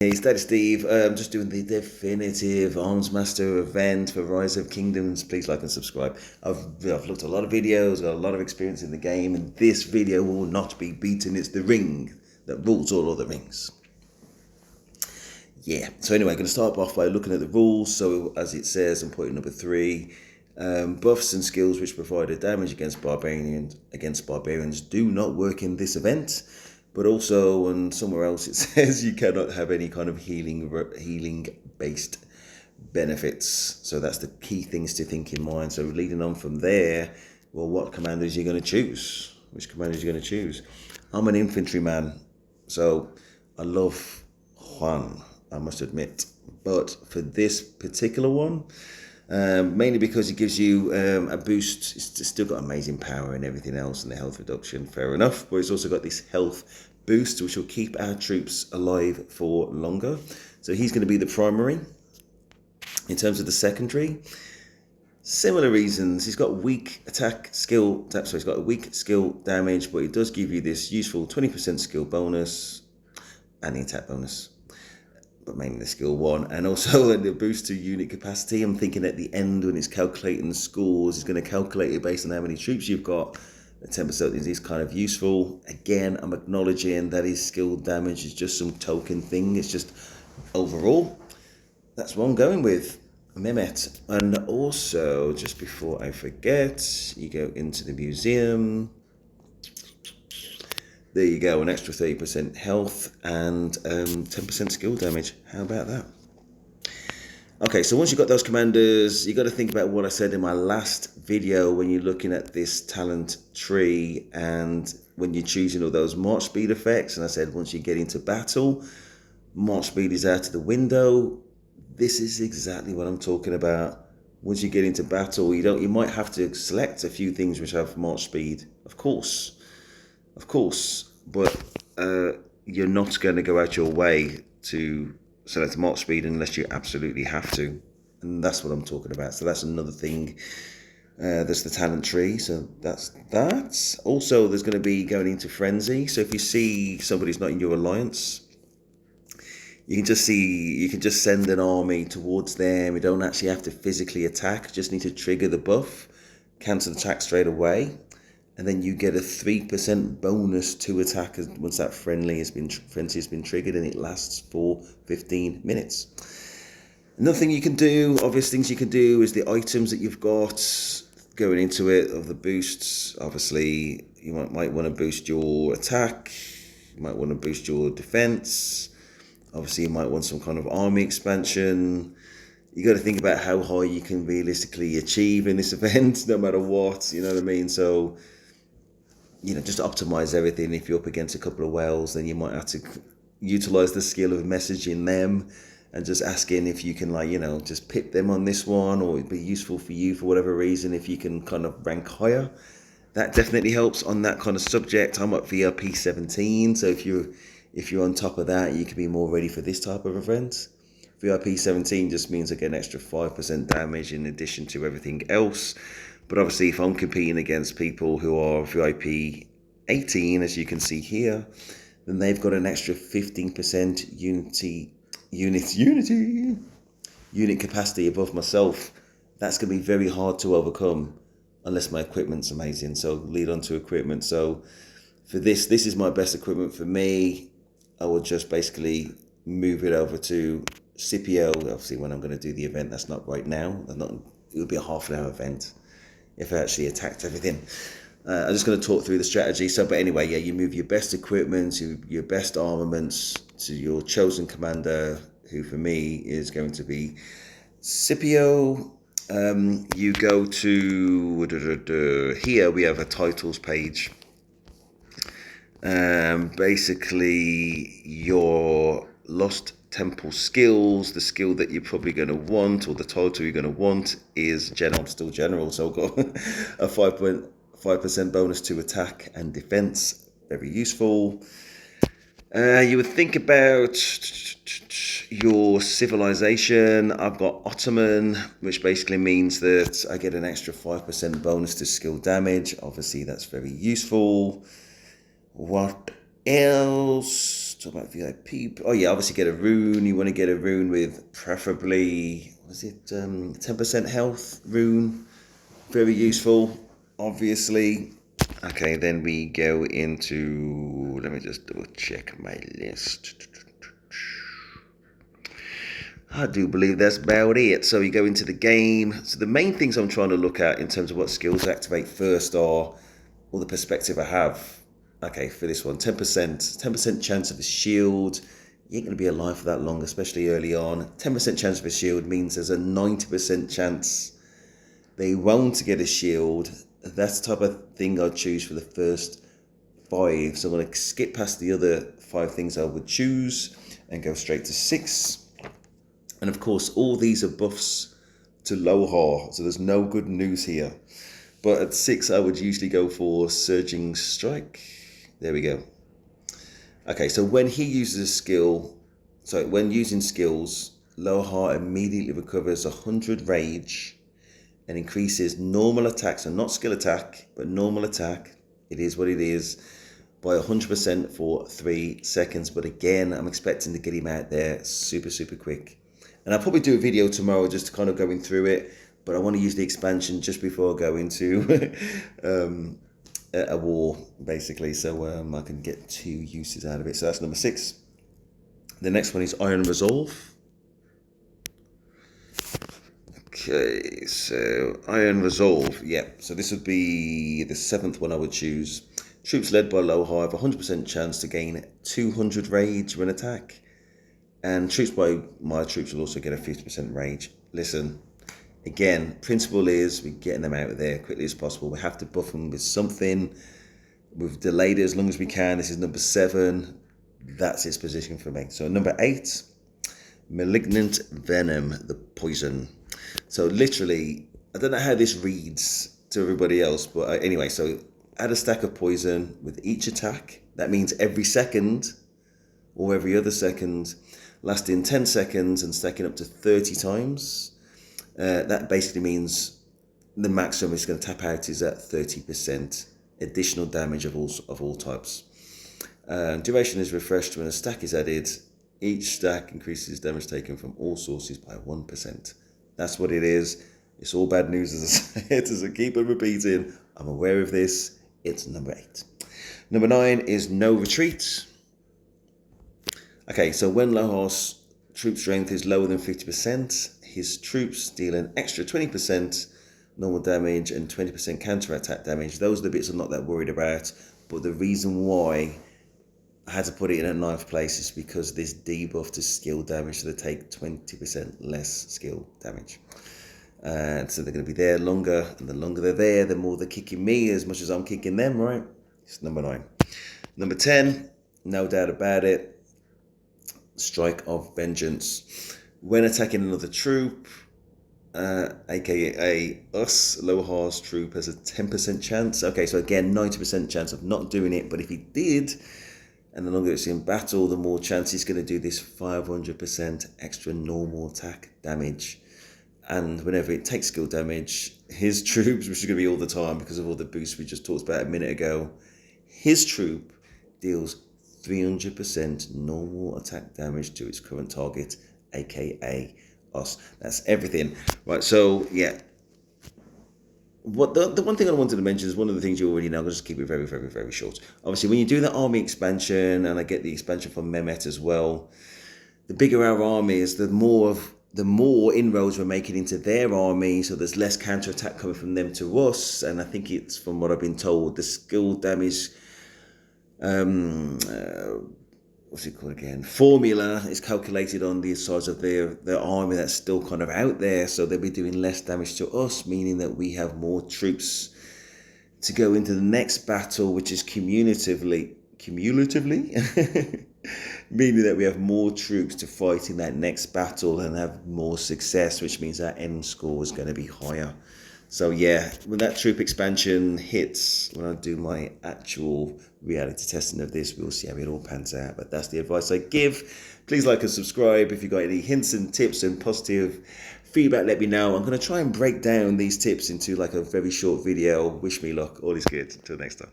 Hey, Steady Steve. I'm just doing the definitive Arms Master event for Rise of Kingdoms. Please like and subscribe. I've looked at a lot of videos, got a lot of experience in the game, and this video will not be beaten. It's the ring that rules all other rings. Yeah, so anyway, I'm going to start off by looking at the rules. So as it says on point number 3, buffs and skills which provide a damage against barbarians do not work in this event. But also, and somewhere else it says you cannot have any kind of healing based benefits. So that's the key things to think in mind. So leading on from there, well, what commanders are you going to choose? Which commanders are you going to choose? I'm an infantryman, so I love Juan, I must admit. But for this particular one, mainly because it gives you a boost. It's still got amazing power and everything else, and the health reduction, fair enough. But it's also got this health boost, which will keep our troops alive for longer. So he's going to be the primary. In terms of the secondary, similar reasons. He's got weak attack skill. So he's got a weak skill damage, but it does give you this useful 20% skill bonus and the attack bonus, but mainly the skill one, and also the boost to unit capacity. I'm thinking at the end when it's calculating the scores, it's going to calculate it based on how many troops you've got. The 10% is kind of useful. Again, I'm acknowledging that his skill damage is just some token thing. It's just overall, that's what I'm going with. Mehmet. And also, just before I forget, you go into the museum. There you go, an extra 30% health and 10% skill damage. How about that? Okay, so once you've got those commanders, you got to think about what I said in my last video when you're looking at this talent tree and when you're choosing all those march speed effects. And I said once you get into battle, march speed is out of the window. This is exactly what I'm talking about. Once you get into battle, you might have to select a few things which have march speed, of course, but you're not going to go out your way to select march speed unless you absolutely have to, and that's what I'm talking about. So that's another thing. There's the talent tree, so that's that. Also, there's going to be going into frenzy. So if you see somebody's not in your alliance, you can just send an army towards them. You don't actually have to physically attack. Just need to trigger the buff, cancel the attack straight away, and then you get a 3% bonus to attack once that frenzy has been triggered, and it lasts for 15 minutes. Another thing you can do, obvious things you can do, is the items that you've got going into it of the boosts. Obviously, you might want to boost your attack. You might want to boost your defense. Obviously, you might want some kind of army expansion. You got to think about how high you can realistically achieve in this event, no matter what. You know what I mean? So, just optimize everything. If you're up against a couple of whales, then you might have to utilize the skill of messaging them and just asking if you can, just pip them on this one, or it'd be useful for you for whatever reason if you can kind of rank higher. That definitely helps on that kind of subject. I'm at VIP 17, so if you're on top of that, you can be more ready for this type of event. VIP 17 just means I get an extra 5% damage in addition to everything else. But obviously, if I'm competing against people who are VIP 18, as you can see here, then they've got an extra 15% unit capacity above myself. That's going to be very hard to overcome unless my equipment's amazing. So lead on to equipment. So for this is my best equipment for me. I will just basically move it over to Scipio. Obviously, when I'm going to do the event, that's not right now. It would be a half-an-hour event if I actually attacked everything. I'm just going to talk through the strategy. So, but anyway, yeah, you move your best equipment, your best armaments to your chosen commander, who for me is going to be Scipio. You go to here. We have a titles page. Basically, your Lost Temple skills, the skill that you're probably going to want, or the title you're going to want, is General. Still General, so I've got a 5% bonus to attack and defense. Very useful. You would think about your civilization. I've got Ottoman, which basically means that I get an extra 5% bonus to skill damage. Obviously, that's very useful. What else? talk about VIP. Oh yeah, obviously get a rune. You want to get a rune with preferably, was it 10% health rune? Very useful, obviously. Okay, then we go into, let me just double check my list. I do believe that's about it. So you go into the game. So the main things I'm trying to look at in terms of what skills activate first are, or the perspective I have. Okay, for this one, 10% chance of a shield. You ain't going to be alive for that long, especially early on. 10% chance of a shield means there's a 90% chance they won't get a shield. That's the type of thing I'd choose for the first 5. So I'm going to skip past the other 5 things I would choose and go straight to 6. And of course, all these are buffs to Lohar, so there's no good news here. But at 6, I would usually go for Surging Strike. There we go. Okay, so when he uses a skill, so when using skills, Lohar immediately recovers 100 rage and increases normal attack, so not skill attack, but normal attack, it is what it is, by 100% for 3 seconds. But again, I'm expecting to get him out there super, super quick. And I'll probably do a video tomorrow just kind of going through it, but I want to use the expansion just before I go into a war, basically, so I can get 2 uses out of it. So that's number 6. The next one is Iron Resolve. Okay, so Iron Resolve, yeah. So this would be the 7th one I would choose. Troops led by Lohar have a 100% chance to gain 200 rage when attack. And troops by my troops will also get a 50% rage. Listen, again, principle is we're getting them out of there as quickly as possible. We have to buff them with something. We've delayed it as long as we can. This is number 7. That's its position for me. So number 8, Malignant Venom, the poison. So literally, I don't know how this reads to everybody else, but anyway, so add a stack of poison with each attack. That means every second or every other second, lasting 10 seconds and stacking up to 30 times. That basically means the maximum it's going to tap out is at 30% additional damage of all types. Duration is refreshed when a stack is added. Each stack increases damage taken from all sources by 1%. That's what it is. It's all bad news, as I said, as I keep on repeating. I'm aware of this. It's number 8. Number 9 is No Retreat. Okay, so when Lohar's troop strength is lower than 50%, his troops deal an extra 20% normal damage and 20% counter-attack damage. Those are the bits I'm not that worried about, but the reason why I had to put it in at 9th place is because this debuff to skill damage, so they take 20% less skill damage. And so they're going to be there longer, and the longer they're there, the more they're kicking me as much as I'm kicking them, right? It's number 9. Number 10, no doubt about it, Strike of Vengeance. When attacking another troop, aka us, Lohar's troop has a 10% chance. Okay, so again, 90% chance of not doing it, but if he did, and the longer it's in battle, the more chance he's going to do this 500% extra normal attack damage. And whenever it takes skill damage, his troops, which is going to be all the time because of all the boosts we just talked about a minute ago, his troop deals 300% normal attack damage to its current target, aka us. That's everything. Right, so yeah. What the one thing I wanted to mention is one of the things you already know. I'll just keep it very, very, very short. Obviously, when you do the army expansion, and I get the expansion from Mehmet as well, the bigger our army is, the more inroads we're making into their army, so there's less counterattack coming from them to us. And I think it's, from what I've been told, the skill damage what's it called again? Formula is calculated on the size of their army that's still kind of out there, so they'll be doing less damage to us, meaning that we have more troops to go into the next battle, which is cumulatively, meaning that we have more troops to fight in that next battle and have more success, which means our end score is going to be higher. So yeah, when that troop expansion hits, when I do my actual reality testing of this, we'll see how it all pans out. But that's the advice I give. Please like and subscribe. If you've got any hints and tips and positive feedback, let me know. I'm going to try and break down these tips into like a very short video. Wish me luck. All is good. Until next time.